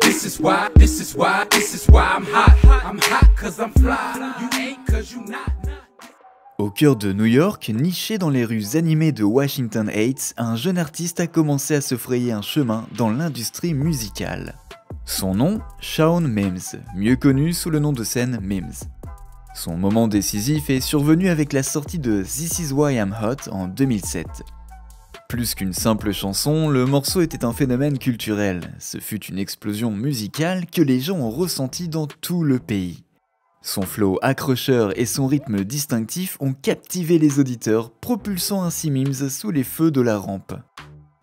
This is why I'm hot. I'm hot cause I'm fly. You ain't cause you not. Au cœur de New York, niché dans les rues animées de Washington Heights, un jeune artiste a commencé à se frayer un chemin dans l'industrie musicale. Son nom, Shawn Mims, mieux connu sous le nom de scène Mims. Son moment décisif est survenu avec la sortie de This Is Why I'm Hot en 2007. Plus qu'une simple chanson, le morceau était un phénomène culturel. Ce fut une explosion musicale que les gens ont ressentie dans tout le pays. Son flow accrocheur et son rythme distinctif ont captivé les auditeurs, propulsant ainsi Mims sous les feux de la rampe.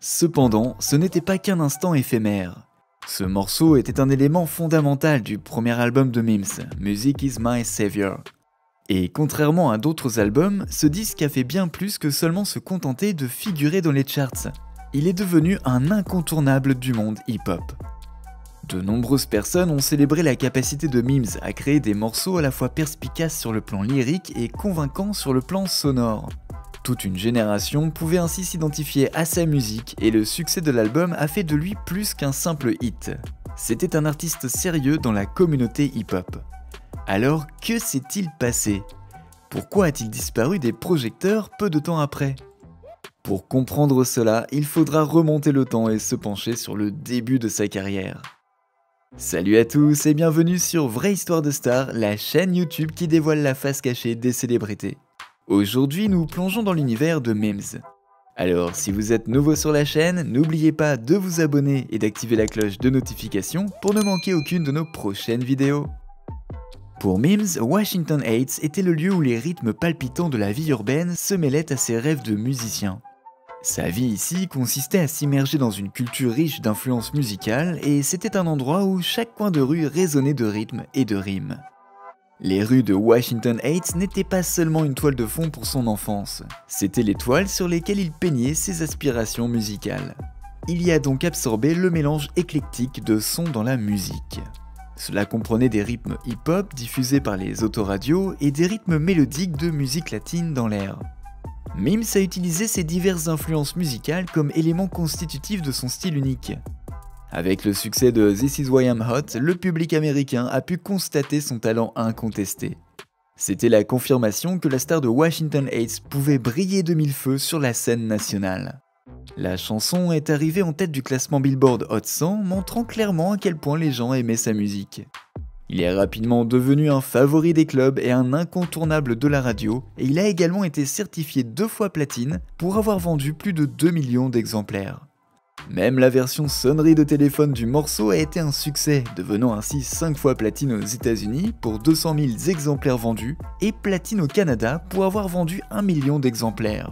Cependant, ce n'était pas qu'un instant éphémère. Ce morceau était un élément fondamental du premier album de Mims, Music Is My Savior. Et contrairement à d'autres albums, ce disque a fait bien plus que seulement se contenter de figurer dans les charts. Il est devenu un incontournable du monde hip-hop. De nombreuses personnes ont célébré la capacité de Mims à créer des morceaux à la fois perspicaces sur le plan lyrique et convaincants sur le plan sonore. Toute une génération pouvait ainsi s'identifier à sa musique et le succès de l'album a fait de lui plus qu'un simple hit. C'était un artiste sérieux dans la communauté hip-hop. Alors, que s'est-il passé? Pourquoi a-t-il disparu des projecteurs peu de temps après? Pour comprendre cela, il faudra remonter le temps et se pencher sur le début de sa carrière. Salut à tous et bienvenue sur Vraie Histoire de Star, la chaîne YouTube qui dévoile la face cachée des célébrités. Aujourd'hui, nous plongeons dans l'univers de Mims. Alors, si vous êtes nouveau sur la chaîne, n'oubliez pas de vous abonner et d'activer la cloche de notification pour ne manquer aucune de nos prochaines vidéos. Pour Mims, Washington Heights était le lieu où les rythmes palpitants de la vie urbaine se mêlaient à ses rêves de musicien. Sa vie ici consistait à s'immerger dans une culture riche d'influences musicales et c'était un endroit où chaque coin de rue résonnait de rythmes et de rimes. Les rues de Washington Heights n'étaient pas seulement une toile de fond pour son enfance, c'étaient les toiles sur lesquelles il peignait ses aspirations musicales. Il y a donc absorbé le mélange éclectique de sons dans la musique. Cela comprenait des rythmes hip-hop diffusés par les autoradios et des rythmes mélodiques de musique latine dans l'air. Mims a utilisé ces diverses influences musicales comme éléments constitutifs de son style unique. Avec le succès de This Is Why I'm Hot, le public américain a pu constater son talent incontesté. C'était la confirmation que la star de Washington Heights pouvait briller de mille feux sur la scène nationale. La chanson est arrivée en tête du classement Billboard Hot 100, montrant clairement à quel point les gens aimaient sa musique. Il est rapidement devenu un favori des clubs et un incontournable de la radio, et il a également été certifié 2 fois platine pour avoir vendu plus de 2 millions d'exemplaires. Même la version sonnerie de téléphone du morceau a été un succès, devenant ainsi 5 fois platine aux États-Unis pour 200 000 exemplaires vendus, et platine au Canada pour avoir vendu 1 million d'exemplaires.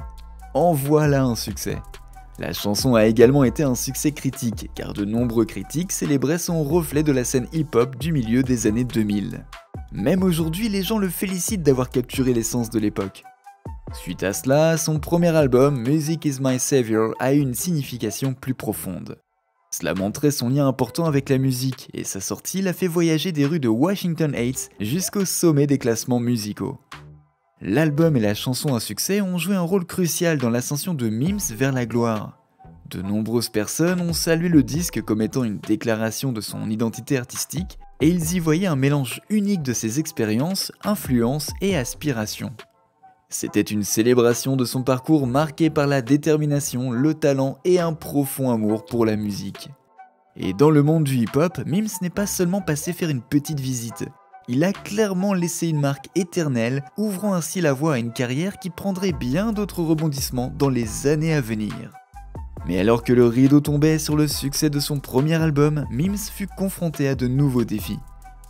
En voilà un succès! La chanson a également été un succès critique, car de nombreux critiques célébraient son reflet de la scène hip-hop du milieu des années 2000. Même aujourd'hui, les gens le félicitent d'avoir capturé l'essence de l'époque. Suite à cela, son premier album, Music Is My Savior, a eu une signification plus profonde. Cela montrait son lien important avec la musique, et sa sortie l'a fait voyager des rues de Washington Heights jusqu'au sommet des classements musicaux. L'album et la chanson à succès ont joué un rôle crucial dans l'ascension de Mims vers la gloire. De nombreuses personnes ont salué le disque comme étant une déclaration de son identité artistique, et ils y voyaient un mélange unique de ses expériences, influences et aspirations. C'était une célébration de son parcours marqué par la détermination, le talent et un profond amour pour la musique. Et dans le monde du hip-hop, Mims n'est pas seulement passé faire une petite visite. Il a clairement laissé une marque éternelle, ouvrant ainsi la voie à une carrière qui prendrait bien d'autres rebondissements dans les années à venir. Mais alors que le rideau tombait sur le succès de son premier album, Mims fut confronté à de nouveaux défis.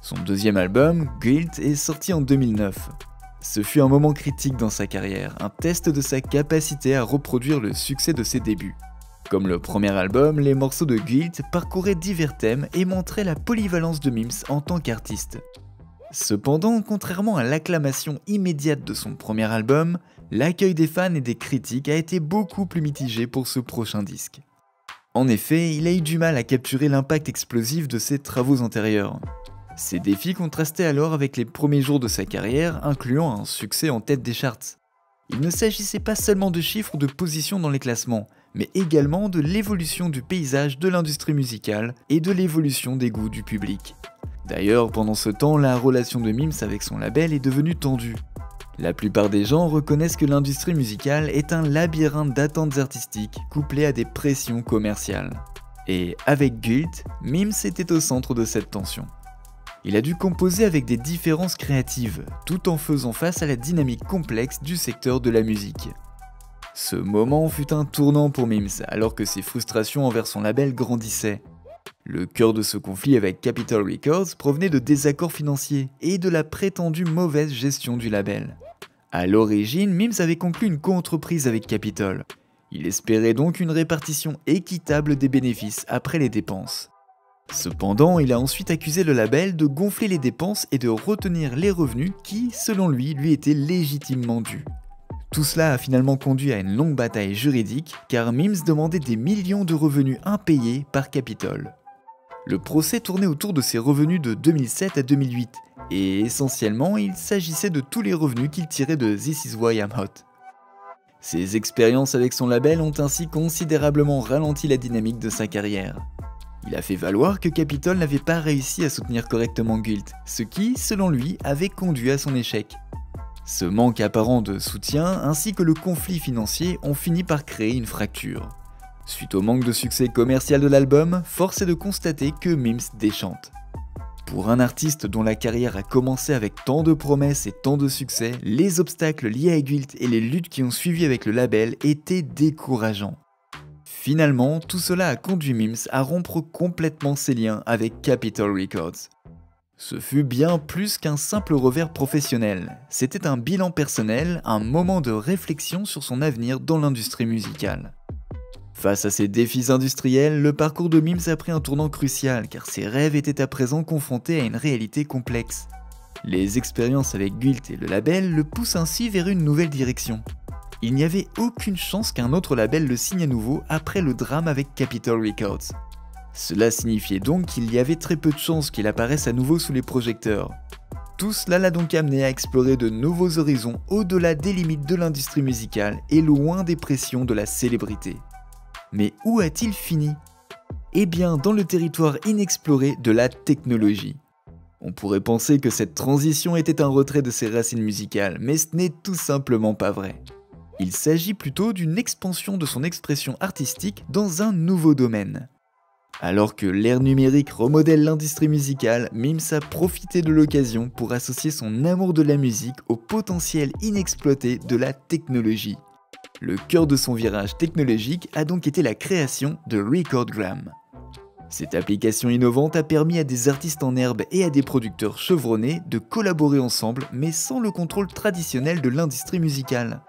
Son deuxième album, Guilt, est sorti en 2009. Ce fut un moment critique dans sa carrière, un test de sa capacité à reproduire le succès de ses débuts. Comme le premier album, les morceaux de Guilt parcouraient divers thèmes et montraient la polyvalence de Mims en tant qu'artiste. Cependant, contrairement à l'acclamation immédiate de son premier album, l'accueil des fans et des critiques a été beaucoup plus mitigé pour ce prochain disque. En effet, il a eu du mal à capturer l'impact explosif de ses travaux antérieurs. Ces défis contrastaient alors avec les premiers jours de sa carrière, incluant un succès en tête des charts. Il ne s'agissait pas seulement de chiffres ou de positions dans les classements, mais également de l'évolution du paysage de l'industrie musicale et de l'évolution des goûts du public. D'ailleurs, pendant ce temps, la relation de Mims avec son label est devenue tendue. La plupart des gens reconnaissent que l'industrie musicale est un labyrinthe d'attentes artistiques couplé à des pressions commerciales. Et avec Guilt, Mims était au centre de cette tension. Il a dû composer avec des différences créatives, tout en faisant face à la dynamique complexe du secteur de la musique. Ce moment fut un tournant pour Mims, alors que ses frustrations envers son label grandissaient. Le cœur de ce conflit avec Capitol Records provenait de désaccords financiers et de la prétendue mauvaise gestion du label. À l'origine, Mims avait conclu une co-entreprise avec Capitol. Il espérait donc une répartition équitable des bénéfices après les dépenses. Cependant, il a ensuite accusé le label de gonfler les dépenses et de retenir les revenus qui, selon lui étaient légitimement dus. Tout cela a finalement conduit à une longue bataille juridique, car Mims demandait des millions de revenus impayés par Capitol. Le procès tournait autour de ses revenus de 2007 à 2008, et essentiellement, il s'agissait de tous les revenus qu'il tirait de This Is Why I'm Hot. Ses expériences avec son label ont ainsi considérablement ralenti la dynamique de sa carrière. Il a fait valoir que Capitol n'avait pas réussi à soutenir correctement Guilt, ce qui, selon lui, avait conduit à son échec. Ce manque apparent de soutien ainsi que le conflit financier ont fini par créer une fracture. Suite au manque de succès commercial de l'album, force est de constater que Mims déchante. Pour un artiste dont la carrière a commencé avec tant de promesses et tant de succès, les obstacles liés à Guilt et les luttes qui ont suivi avec le label étaient décourageants. Finalement, tout cela a conduit Mims à rompre complètement ses liens avec Capitol Records. Ce fut bien plus qu'un simple revers professionnel, c'était un bilan personnel, un moment de réflexion sur son avenir dans l'industrie musicale. Face à ces défis industriels, le parcours de Mims a pris un tournant crucial car ses rêves étaient à présent confrontés à une réalité complexe. Les expériences avec Guilt et le label le poussent ainsi vers une nouvelle direction. Il n'y avait aucune chance qu'un autre label le signe à nouveau après le drame avec Capitol Records. Cela signifiait donc qu'il y avait très peu de chances qu'il apparaisse à nouveau sous les projecteurs. Tout cela l'a donc amené à explorer de nouveaux horizons au-delà des limites de l'industrie musicale et loin des pressions de la célébrité. Mais où a-t-il fini? Eh bien, dans le territoire inexploré de la technologie. On pourrait penser que cette transition était un retrait de ses racines musicales, mais ce n'est tout simplement pas vrai. Il s'agit plutôt d'une expansion de son expression artistique dans un nouveau domaine. Alors que l'ère numérique remodèle l'industrie musicale, Mims a profité de l'occasion pour associer son amour de la musique au potentiel inexploité de la technologie. Le cœur de son virage technologique a donc été la création de Recordgram. Cette application innovante a permis à des artistes en herbe et à des producteurs chevronnés de collaborer ensemble mais sans le contrôle traditionnel de l'industrie musicale.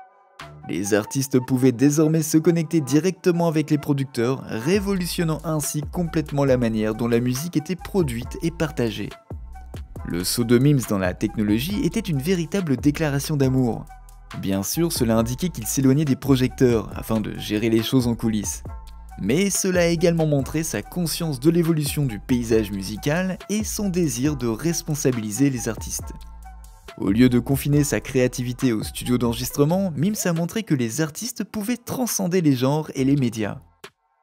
Les artistes pouvaient désormais se connecter directement avec les producteurs, révolutionnant ainsi complètement la manière dont la musique était produite et partagée. Le saut de Mims dans la technologie était une véritable déclaration d'amour. Bien sûr, cela indiquait qu'il s'éloignait des projecteurs afin de gérer les choses en coulisses. Mais cela a également montré sa conscience de l'évolution du paysage musical et son désir de responsabiliser les artistes. Au lieu de confiner sa créativité au studio d'enregistrement, Mims a montré que les artistes pouvaient transcender les genres et les médias.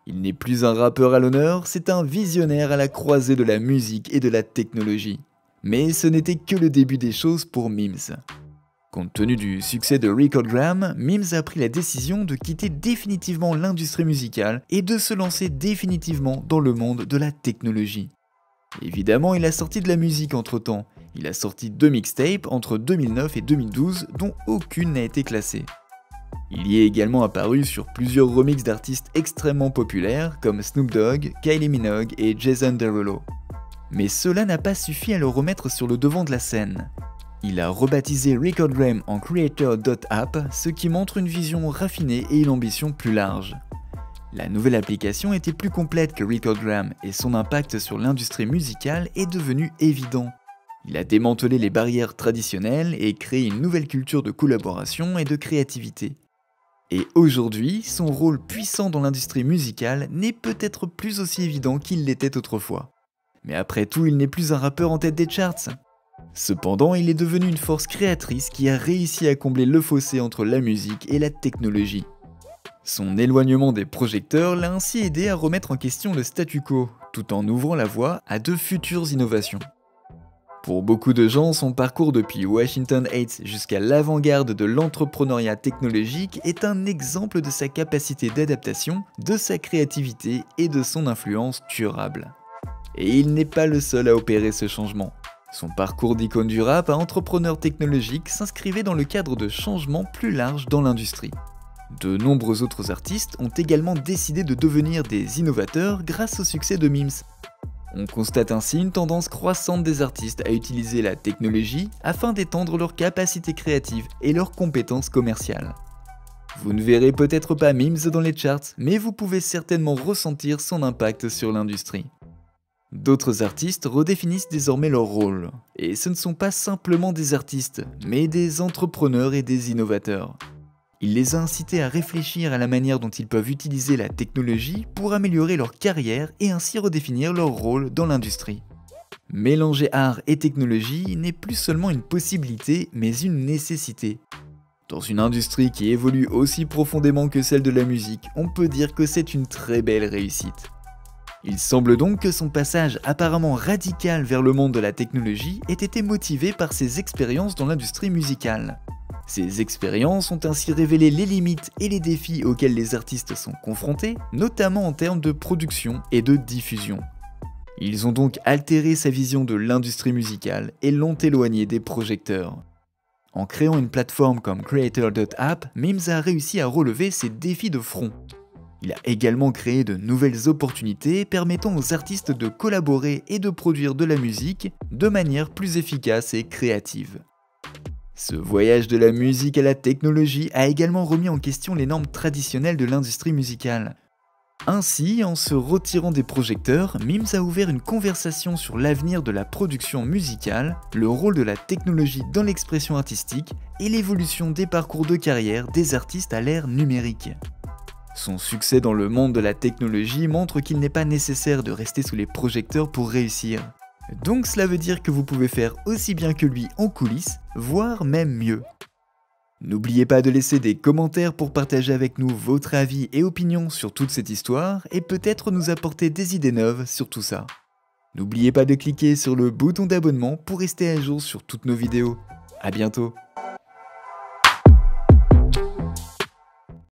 Il n'est plus un rappeur à l'honneur, c'est un visionnaire à la croisée de la musique et de la technologie. Mais ce n'était que le début des choses pour Mims. Compte tenu du succès de Recordgram, Mims a pris la décision de quitter définitivement l'industrie musicale et de se lancer définitivement dans le monde de la technologie. Évidemment, il a sorti de la musique entre-temps. Il a sorti 2 mixtapes entre 2009 et 2012 dont aucune n'a été classée. Il y est également apparu sur plusieurs remixes d'artistes extrêmement populaires comme Snoop Dogg, Kylie Minogue et Jason Derulo. Mais cela n'a pas suffi à le remettre sur le devant de la scène. Il a rebaptisé Recordgram en Creator.app, ce qui montre une vision raffinée et une ambition plus large. La nouvelle application était plus complète que Recordgram et son impact sur l'industrie musicale est devenu évident. Il a démantelé les barrières traditionnelles et créé une nouvelle culture de collaboration et de créativité. Et aujourd'hui, son rôle puissant dans l'industrie musicale n'est peut-être plus aussi évident qu'il l'était autrefois. Mais après tout, il n'est plus un rappeur en tête des charts. Cependant, il est devenu une force créatrice qui a réussi à combler le fossé entre la musique et la technologie. Son éloignement des projecteurs l'a ainsi aidé à remettre en question le statu quo, tout en ouvrant la voie à de futures innovations. Pour beaucoup de gens, son parcours depuis Washington Heights jusqu'à l'avant-garde de l'entrepreneuriat technologique est un exemple de sa capacité d'adaptation, de sa créativité et de son influence durable. Et il n'est pas le seul à opérer ce changement. Son parcours d'icône du rap à entrepreneur technologique s'inscrivait dans le cadre de changements plus larges dans l'industrie. De nombreux autres artistes ont également décidé de devenir des innovateurs grâce au succès de Mims. On constate ainsi une tendance croissante des artistes à utiliser la technologie afin d'étendre leurs capacités créatives et leurs compétences commerciales. Vous ne verrez peut-être pas Mims dans les charts, mais vous pouvez certainement ressentir son impact sur l'industrie. D'autres artistes redéfinissent désormais leur rôle, et ce ne sont pas simplement des artistes, mais des entrepreneurs et des innovateurs. Il les a incités à réfléchir à la manière dont ils peuvent utiliser la technologie pour améliorer leur carrière et ainsi redéfinir leur rôle dans l'industrie. Mélanger art et technologie n'est plus seulement une possibilité, mais une nécessité. Dans une industrie qui évolue aussi profondément que celle de la musique, on peut dire que c'est une très belle réussite. Il semble donc que son passage apparemment radical vers le monde de la technologie ait été motivé par ses expériences dans l'industrie musicale. Ces expériences ont ainsi révélé les limites et les défis auxquels les artistes sont confrontés, notamment en termes de production et de diffusion. Ils ont donc altéré sa vision de l'industrie musicale et l'ont éloigné des projecteurs. En créant une plateforme comme Creator.app, Mims a réussi à relever ces défis de front. Il a également créé de nouvelles opportunités permettant aux artistes de collaborer et de produire de la musique de manière plus efficace et créative. Ce voyage de la musique à la technologie a également remis en question les normes traditionnelles de l'industrie musicale. Ainsi, en se retirant des projecteurs, Mims a ouvert une conversation sur l'avenir de la production musicale, le rôle de la technologie dans l'expression artistique et l'évolution des parcours de carrière des artistes à l'ère numérique. Son succès dans le monde de la technologie montre qu'il n'est pas nécessaire de rester sous les projecteurs pour réussir. Donc cela veut dire que vous pouvez faire aussi bien que lui en coulisses, voire même mieux. N'oubliez pas de laisser des commentaires pour partager avec nous votre avis et opinions sur toute cette histoire et peut-être nous apporter des idées neuves sur tout ça. N'oubliez pas de cliquer sur le bouton d'abonnement pour rester à jour sur toutes nos vidéos. À bientôt.